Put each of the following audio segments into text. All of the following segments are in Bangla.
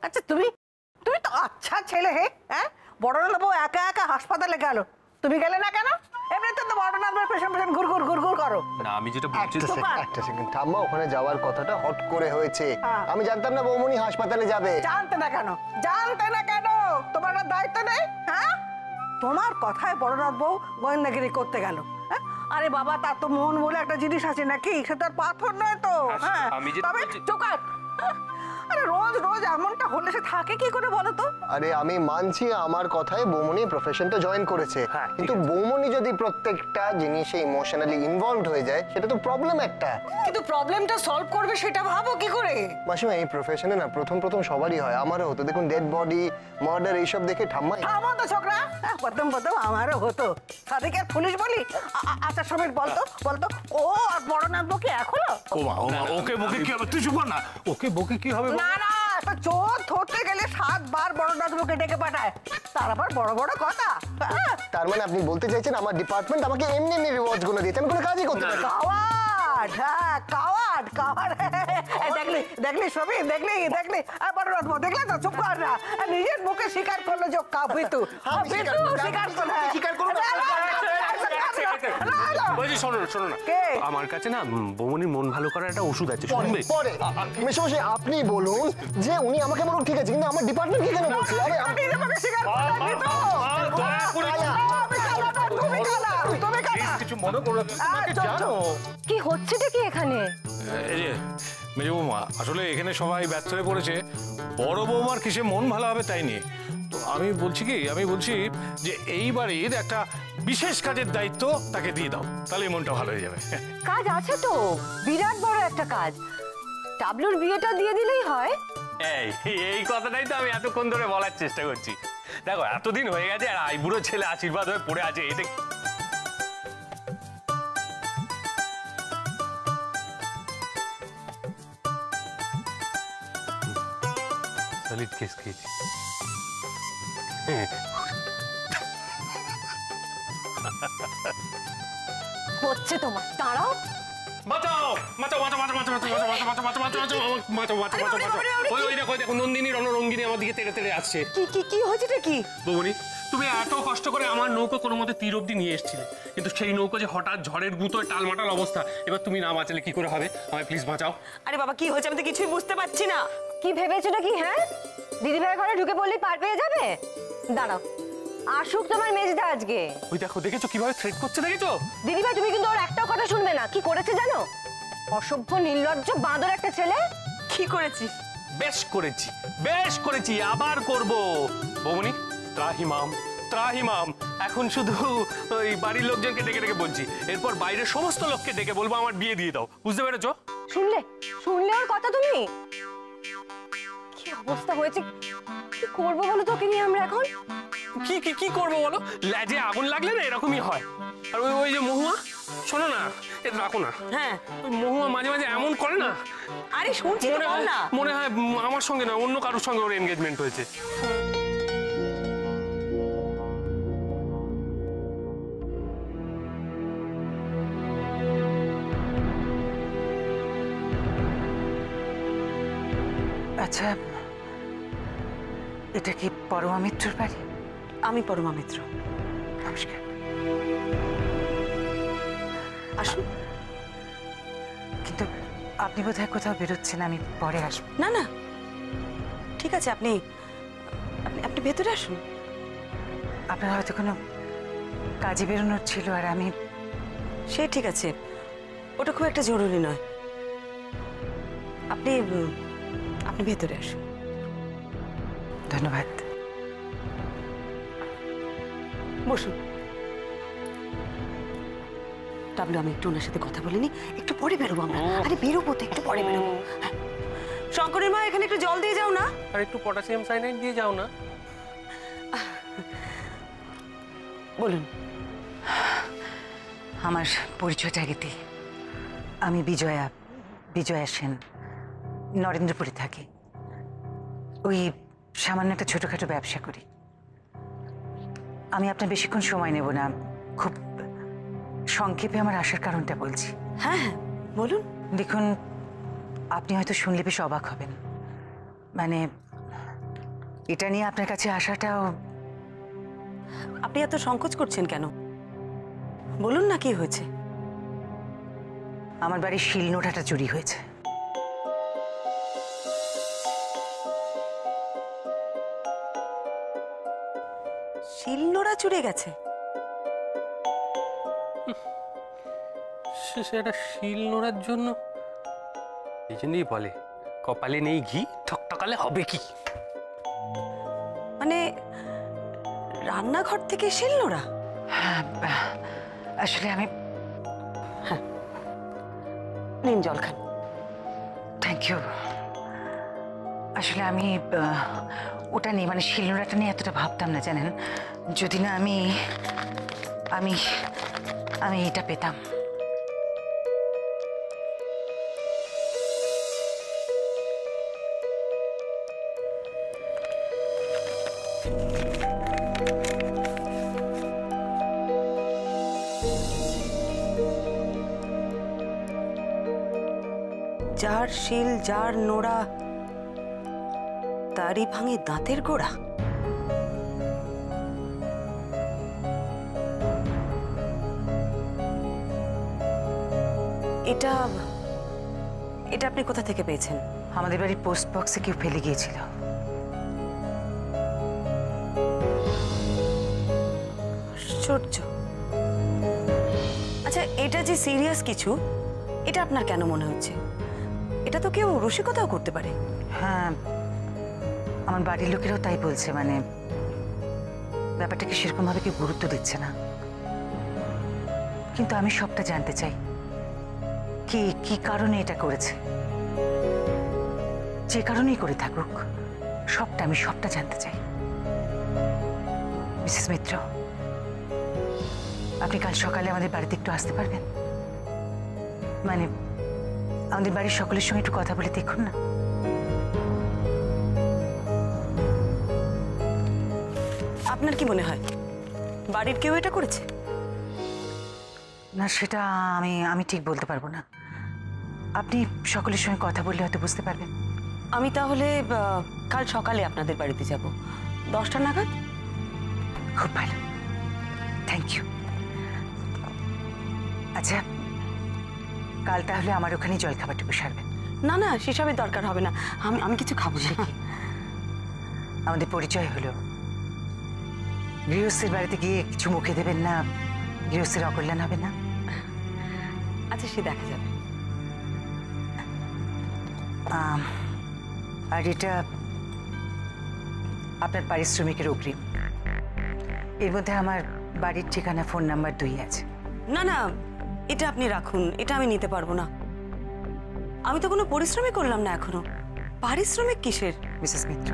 আচ্ছা তুমি তুমি তো আচ্ছা ছেলে হে, হ্যাঁ? বড়নাথবাবু একা একা হাসপাতালে গেল, তুমি গেলে না কেন? এমনিতে তো বড়নাথবাবুর পেছন ঘুর ঘুর ঘুর ঘুর করো। না আমি যেটা বলছি একটা সেকেন্ড ঠাম্মা, ওখানে যাওয়ার কথাটা হট করে হয়েছে। আমি জানতাম না বৌমনি হাসপাতালে যাবে। জানতে না কেন? জানতে না কেন? তোমার দায়িত্ব নেই? হ্যাঁ, তোমার কথায় বড়নাথবাবু গোয়েন্দাগিরি করতে গেল। আরে বাবা, তার তো মন বলে একটা জিনিস আছে নাকি? সে তো আর পাথর নয় তো। হ্যাঁ, তবে চোকার, আরে রোজ রোজ এমনটা হলে সে থাকে কি করে বলো তো? আরে আমি মানছি আমার কথায় বৌমনি প্রফেশনটা জয়েন করেছে, কিন্তু বৌমনি যদি প্রত্যেকটা জিনিসে ইমোশনালি ইনভলভড হয়ে যায় সেটা তো প্রবলেম একটা। কিন্তু প্রবলেমটা সলভ করবে সেটা ভাবো কি করে? মাসিমা, এই প্রফেশনে না প্রথম প্রথম সবারই হয়, আমারও হতো। দেখুন ডেড বডি, মার্ডার এইসব দেখে ঠাম্মা। থামো তো ছোকরা, প্রথম প্রথম আমারও হতো। সাদিকে পুলিশ বলি। আচ্ছা সমীর বলতো বলতো, ও আর বড়নাথবাবু কি এক হলো? ওকে বকে কি হবে? তুই চুপ কর না। ওকে বকে কি হবে? না না, একটা চোর ধরতে গেলে 7 বার বড়নাথবাবুকে ডেকে পাঠায়, তার আবার বড় বড় কথা। তার মানে আপনি বলতে চাইছেন আমার ডিপার্টমেন্ট আমাকে এমনি এমনি রিওয়ার্ড গুলো দিয়েছে, আমি কোনো কাজই করতে পারি না? কাওয়ার্ড, হ্যাঁ কাওয়ার্ড কাওয়ার্ড। দেখলি দেখলি সমীর, দেখলি দেখলি বড়নাথবাবু, দেখলে তো? চুপ কর না, নিজের মুখে স্বীকার করলো যে কাবিতু স্বীকার করলো। স্বীকার করলো। বলছি শোনো না, শোনো না, আমার কাছে না বৌমনির মন ভালো করার একটা ওষুধ আছে, শুনবে? পরে মেশামশাই আপনি বলুন যে উনি আমাকে বলুন ঠিক আছে, কিন্তু আমার ডিপার্টমেন্ট কি কেন বলছে? আরে আমি আমাকে স্বীকার কিছু মনে করো জানো কি হচ্ছেটা কি এখানে? এই যে মেজ বৌমা, আসলে এখানে সবাই ব্যস্ত হয়ে পড়েছে বড় বৌমার কিসে মন ভালো হবে তাই নিয়ে। তো আমি বলছি যে এই বাড়ির একটা বিশেষ কাজের দায়িত্ব তাকে দিয়ে দাও, তাহলে মনটা ভালো হয়ে যাবে। কাজ আছে তো, বিরাট বড় একটা কাজ। টাবলুর বিয়েটা দিয়ে দিলেই হয়। এই কথাটাই তো আমি এতক্ষণ ধরে বলার চেষ্টা করছি। দেখো এতদিন হয়ে গেছে আর আইবুড়ো ছেলে আশীর্বাদ হয়ে পড়ে আছে, এটা সলিড কেস খেয়েছি। হচ্ছে তোমার, দাঁড়াও। নন্দিনী রণরঙ্গিনী আমার দিকে তেড়ে তেড়ে আসছে। কি হয়েছেটা কি? বৌমনি, তুমি এত কষ্ট করে আমার নৌকো কোনো মতে তীর অব্দি নিয়ে এসেছিলে, কিন্তু সেই নৌকো যে হঠাৎ ঝড়ের গুঁতোয় টালমাটাল অবস্থা, এবার তুমি না বাঁচালে কি করে হবে? আমায় প্লিজ বাঁচাও। আরে বাবা কি হয়েছে আমি তো কিছুই বুঝতে পারছি না। কি ভেবেছো নাকি? হ্যাঁ, দিদিভাইয়ের ঘরে ঢুকে পড়লেই পার পেয়ে যাবে? দাঁড়াও, আসুক তোমার মেজদা আজকে। ওই দেখো, দেখেছো কিভাবে থ্রেট করছে? দেখেছো? দিদিভাই তুমি কিন্তু ওর একটাও কথা শুনবে না। কি করেছে জানো? অসভ্য নির্লজ্জ বাঁদর একটা ছেলে। কি করেছিস? বেশ করেছি, আবার করব। বৌমনি, ত্রাহিমাম ত্রাহিমাম। এখন শুধু ওই বাড়ির লোকজনকে ডেকে ডেকে বলছি, এরপর বাইরের সমস্ত লোককে ডেকে বলবো আমার বিয়ে দিয়ে দাও। বুঝতে পেরেছো? শুনলে ওর কথা তুমি? কি অবস্থা হয়েছে, কি করবো বলো তোকে নিয়ে আমরা এখন? কি করবো বলো? লেজে আগুন লাগলে না এরকমই হয়। আর ওই যে মহুয়া, শোনো না, এটা রাখো না। হ্যাঁ, ওই মহুয়া মাঝে মাঝে এমন করে না, আরে শুনছি তো না, মনে হয় আমার সঙ্গে না অন্য কারোর সঙ্গে ওর এনগেজমেন্ট হয়েছে। আচ্ছা, এটা কি পরমা মিত্রর বাড়ি? আমি পরমা মিত্র। নমস্কার। আসুন। কিন্তু আপনি বোধহয় কোথাও বেরোচ্ছেন, আমি পরে আসবো। না না ঠিক আছে, আপনি আপনি ভেতরে আসুন। আপনার হয়তো কোনো কাজে বেরোনোর ছিল আর আমি। সে ঠিক আছে, ওটা খুব একটা জরুরি নয়। আপনি আপনি ভেতরে আসুন। ধন্যবাদ। বসুন। টাবলু, আমি একটু ওনার সাথে কথা বলিনি, একটু পরে বেরোবো আমরা। আরে বেরোবো তো, একটু পরে বেরোবো। শঙ্করের মা, এখানে একটু জল দিয়ে যাও না। আর একটু পটাশিয়াম সায়ানাইড দিয়ে যাও না। বলুন। আমার পরিচয়টা আগে দিই। আমি বিজয়া সেন, নরেন্দ্রপুরে থাকি। ওই সামান্য একটা ছোটখাটো ব্যবসা করি। আমি আপনার বেশিক্ষণ সময় নেব না, খুব সংক্ষেপে আমার আসার কারণটা বলছি। হ্যাঁ হ্যাঁ বলুন। দেখুন, আপনি হয়তো শুনলে বেশ অবাক হবেন। মানে এটা নিয়ে আপনার কাছে আসাটাও আপনি এত সংকোচ করছেন কেন? বলুন না কি হয়েছে। আমার বাড়ির শিলনোড়াটা চুরি হয়েছে। শিলনোড়া চুরি গেছে? সেটা শিল নোড়ার জন্য, এই জন্যই বলে কপালে নেই ঘি, ঠকঠকালে হবে কি। মানে রান্নাঘর থেকে শিলনোড়া? হ্যাঁ, আসলে আমি নিন জল খান। Thank you. আসলে আমি ওটা নিয়ে মানে শিলনোড়াটা নিয়ে এতটা ভাবতাম না জানেন, যদি না আমি আমি আমি এটা পেতাম। যার শিল যার নোড়া তারই ভাঙে দাঁতের গোড়া। এটা এটা আপনি কোথা থেকে পেয়েছেন? আমাদের বাড়ির পোস্ট বক্সে কেউ ফেলে গিয়েছিল। আশ্চর্য। আচ্ছা, এটা যে সিরিয়াস কিছু, এটা আপনার কেন মনে হচ্ছে? এটা তো কেউ রসিকতাও করতে পারে। হ্যাঁ, আমার বাড়ির লোকেরাও তাই বলছে, মানে ব্যাপারটাকে সেরকম ভাবে কেউ গুরুত্ব দিচ্ছে না। কিন্তু আমি সবটা জানতে চাই, কি কি কারণে এটা করেছে। যে কারণেই করে থাকুক, আমি সবটা জানতে চাই। মিসেস মিত্র, আপনি কাল সকালে আমাদের বাড়িতে একটু আসতে পারবেন? মানে আমাদের বাড়ির সকলের সঙ্গে একটু কথা বলে দেখুন না। আপনার কি মনে হয় বাড়ির কেউ এটা করেছে? না, সেটা আমি ঠিক বলতে পারবো না। আপনি সকলের সঙ্গে কথা বললে হয়তো বুঝতে পারবেন। আমি তাহলে কাল সকালে আপনাদের বাড়িতে যাব, 10টা নাগাদ। খুব ভালো, থ্যাংক ইউ। আচ্ছা, কাল তাহলে আমার ওখানে জলখাবারটুকু সারবেন। না না, সেসবের দরকার হবে না, আমি কিছু খাবো না। আমাদের পরিচয় হলো, গৃহস্থের বাড়িতে গিয়ে কিছু মুখে দেবেন না, গৃহস্থের অকল্যাণ হবে না। আচ্ছা, সে দেখা যাবে। আর এটা আপনার পারিশ্রমিকের অগ্রিম। এর মধ্যে আমার বাড়ির ঠিকানা, ফোন নাম্বার 2 আছে। না না, এটা আপনি রাখুন, এটা আমি নিতে পারবো না। আমি তো কোনো পরিশ্রমই করলাম না এখনো। পারিশ্রমিক কিসের? মিসেস মিত্র,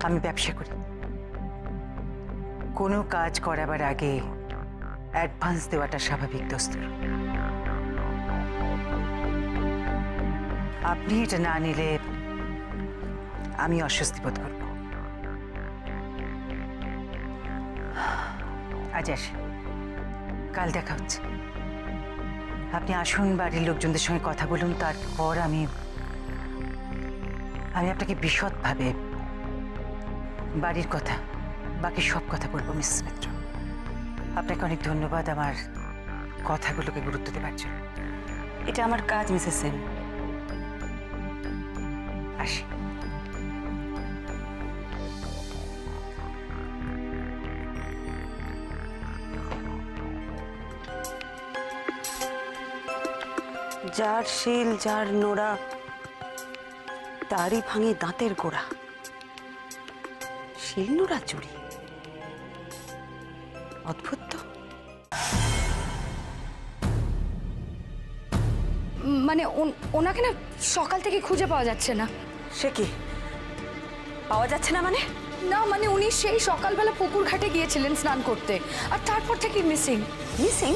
আমি ব্যবসা করি। কোনো কাজ করাবার আগে অ্যাডভান্স দেওয়াটা স্বাভাবিক দস্তুর। আপনি এটা না নিলে আমি অস্বস্তি বোধ করব। আজ আসি, কাল দেখা হচ্ছে। আপনি আসুন, বাড়ির লোকজনদের সঙ্গে কথা বলুন, তারপর আমি আপনাকে বিশদভাবে বাড়ির কথা, বাকি সব কথা বলবো। মিসেস মিত্র, আপনাকে অনেক ধন্যবাদ আমার কথাগুলোকে গুরুত্ব দেওয়ার জন্য। এটা আমার কাজ, মিসেস সেন। আসি। যার শিল যার নোড়া তারই ভাঙে দাঁতের গোড়া। শিল নোড়া চুরি, অদ্ভুত তো। মানে ওনাকে না সকাল থেকে খুঁজে পাওয়া যাচ্ছে না। সে কি, পাওয়া যাচ্ছে না মানে? না মানে উনি সেই সকালবেলা পুকুর ঘাটে গিয়েছিলেন স্নান করতে, আর তারপর থেকে মিসিং। মিসিং?